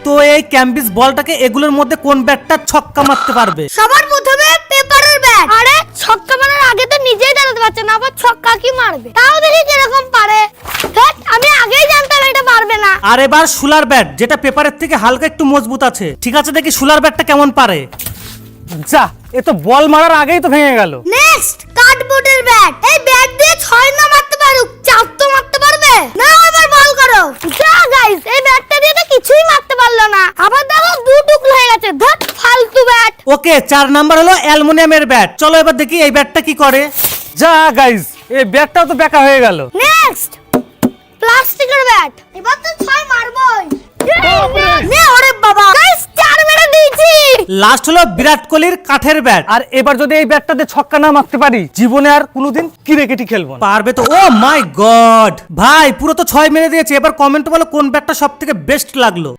তো এই ক্যাম্বিস বলটাকে এগুলোর মধ্যে কোন ব্যাটটা ছক্কা মারতে পারবে? সবার প্রথমে পেপারের ব্যাট। আরে ছক্কা মারার আগে তো নিজেই দাঁড়াতে পারছে না, আবার ছক্কা কি মারবে? তাও দেখি কিরকম পারে। ধ্যাৎ, আমি আগেই জানতাম এটা পারবে না। আর এবার শুলার ব্যাট, যেটা পেপারের থেকে হালকা একটু মজবুত আছে। ঠিক আছে, দেখি শুলার ব্যাটটা কেমন পারে। যা, এ তো বল মারার আগেই তো ভেঙে গেল। নেক্সট কার্ডবোর্ডের ব্যাট। এই ব্যাট দিয়ে 6 না মারতে পারুক, 4 তো মারতে পারবে না। এবার বল করো। যা গাইস, এই ব্যাটটা দিয়ে তো কিছুই মারতে পারলো না। আবার দেখো 2 টুকরো হয়ে গেছে। ধ্যাৎ, ফালতু ব্যাট। ওকে, 4 নাম্বার হলো অ্যালুমিনিয়ামের ব্যাট। চলো এবার দেখি এই ব্যাটটা কি করে। যা গাইস, এই ব্যাটটাও তো বেকা হয়ে গেল। নেক্সট প্লাস্টিকের ব্যাট। এবার তো 6 মারবই। নে ওরে বাবা, গাইস 4 মেরে দিয়েছি। লাস্ট হলো বিরাট কোহলির কাঠের ব্যাট। আর এবার যদি এই ব্যাটটাতে ছক্কা না মারতে পারি, জীবনে আর কোনোদিন ক্রিকেটই খেলবো না। পারবে তো? ও মাই গড ভাই, পুরো তো 6 মেরে দিয়েছে। এবার কমেন্টে বলো কোন ব্যাটটা সবথেকে বেস্ট লাগলো।